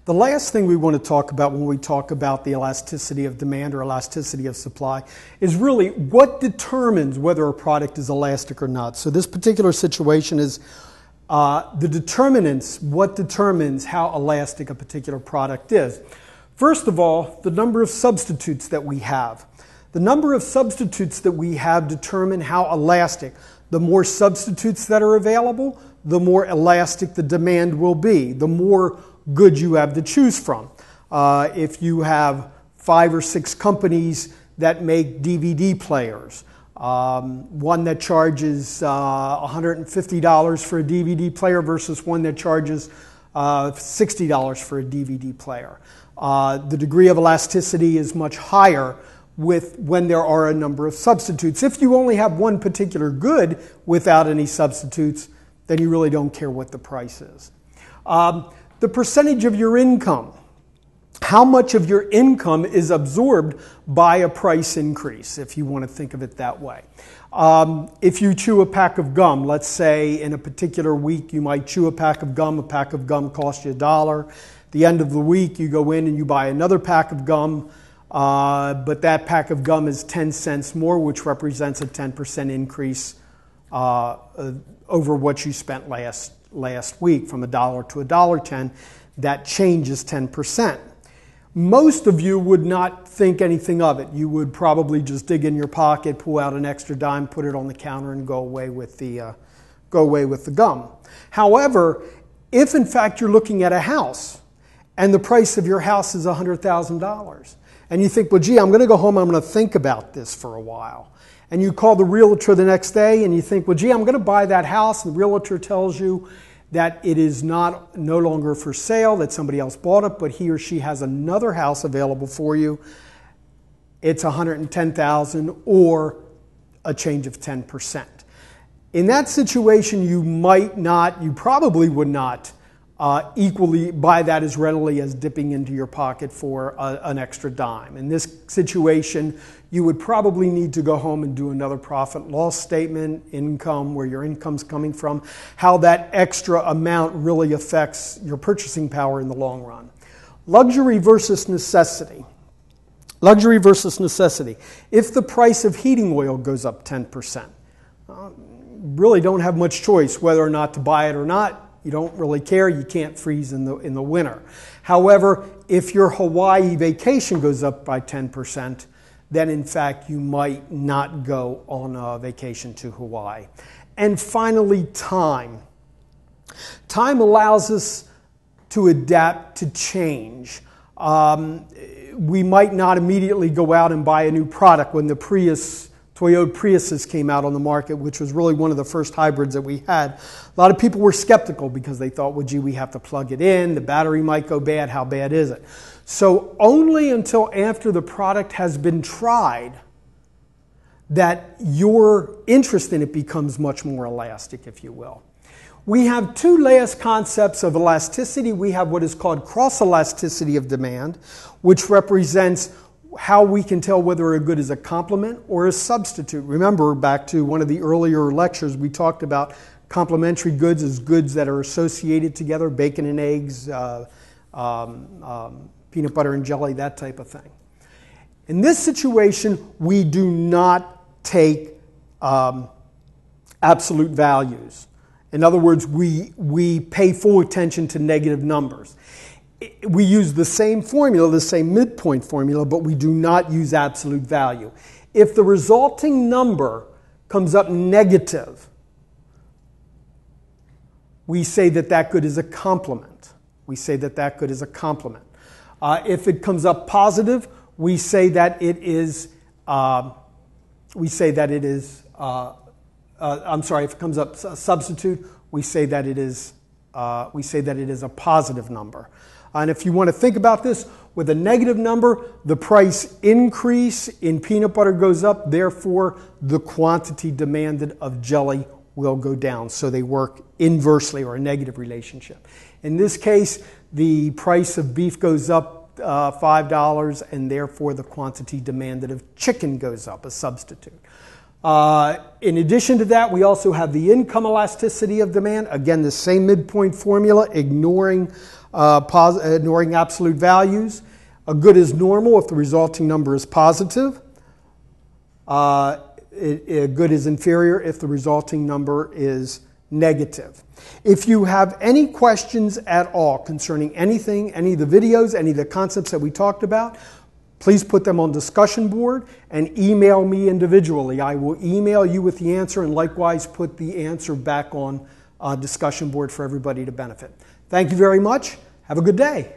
The last thing we want to talk about when we talk about the elasticity of demand or elasticity of supply is really what determines whether a product is elastic or not. So this particular situation is the determinants, what determines how elastic a particular product is. First of all, the number of substitutes that we have. The number of substitutes that we have determine how elastic. The more substitutes that are available, the more elastic the demand will be, the more goods you have to choose from. If you have 5 or 6 companies that make DVD players, one that charges $150 for a DVD player versus one that charges $60 for a DVD player. The degree of elasticity is much higher when there are a number of substitutes. If you only have one particular good without any substitutes, then you really don't care what the price is. The percentage of your income. How much of your income is absorbed by a price increase, if you want to think of it that way. If you chew a pack of gum, let's say in a particular week you might chew a pack of gum costs you $1. At the end of the week you go in and you buy another pack of gum, but that pack of gum is 10 cents more, which represents a 10% increase over what you spent last week, from $1 to $1.10. That change is 10%. Most of you would not think anything of it. You would probably just dig in your pocket, pull out an extra dime, put it on the counter, and go away with the gum. However, if in fact you're looking at a house and the price of your house is $100,000, and you think, well, gee, I'm going to go home, I'm going to think about this for a while. And you call the realtor the next day and you think, well, gee, I'm going to buy that house. And the realtor tells you that it is no longer for sale, that somebody else bought it, but he or she has another house available for you. It's $110,000 or a change of 10%. In that situation, you probably would not equally buy that as readily as dipping into your pocket for an extra dime. In this situation, you would probably need to go home and do another profit loss statement, income, where your income's coming from, how that extra amount really affects your purchasing power in the long run. Luxury versus necessity. Luxury versus necessity. If the price of heating oil goes up 10%, really don't have much choice whether or not to buy it or not. You don't really care. You can't freeze in the winter. However, if your Hawaii vacation goes up by 10%, then in fact you might not go on a vacation to Hawaii. And finally, time. Time allows us to adapt to change. We might not immediately go out and buy a new product. When the Toyota Priuses came out on the market, which was really one of the first hybrids that we had, a lot of people were skeptical because they thought, well, gee, we have to plug it in, the battery might go bad, how bad is it? So only until after the product has been tried that your interest in it becomes much more elastic, if you will. We have two last concepts of elasticity. We have what is called cross-elasticity of demand, which represents how we can tell whether a good is a complement or a substitute. Remember, back to one of the earlier lectures, we talked about complementary goods as goods that are associated together, bacon and eggs, peanut butter and jelly, that type of thing. In this situation, we do not take absolute values. In other words, we pay full attention to negative numbers. We use the same formula, the same midpoint formula, but we do not use absolute value. If the resulting number comes up negative, we say that that good is a complement. We say that that good is a complement. If it comes up positive, we say that it is. If it comes up a substitute, we say that it is. A positive number. And if you want to think about this, with a negative number, the price increase in peanut butter goes up, therefore the quantity demanded of jelly will go down. So they work inversely, or a negative relationship. In this case, the price of beef goes up $5, and therefore the quantity demanded of chicken goes up, a substitute. In addition to that, we also have the income elasticity of demand. Again, the same midpoint formula, ignoring absolute values. A good is normal if the resulting number is positive. A good is inferior if the resulting number is negative. If you have any questions at all concerning anything, any of the videos, any of the concepts that we talked about, please put them on discussion board and email me individually. I will email you with the answer and likewise put the answer back on discussion board for everybody to benefit. Thank you very much. Have a good day.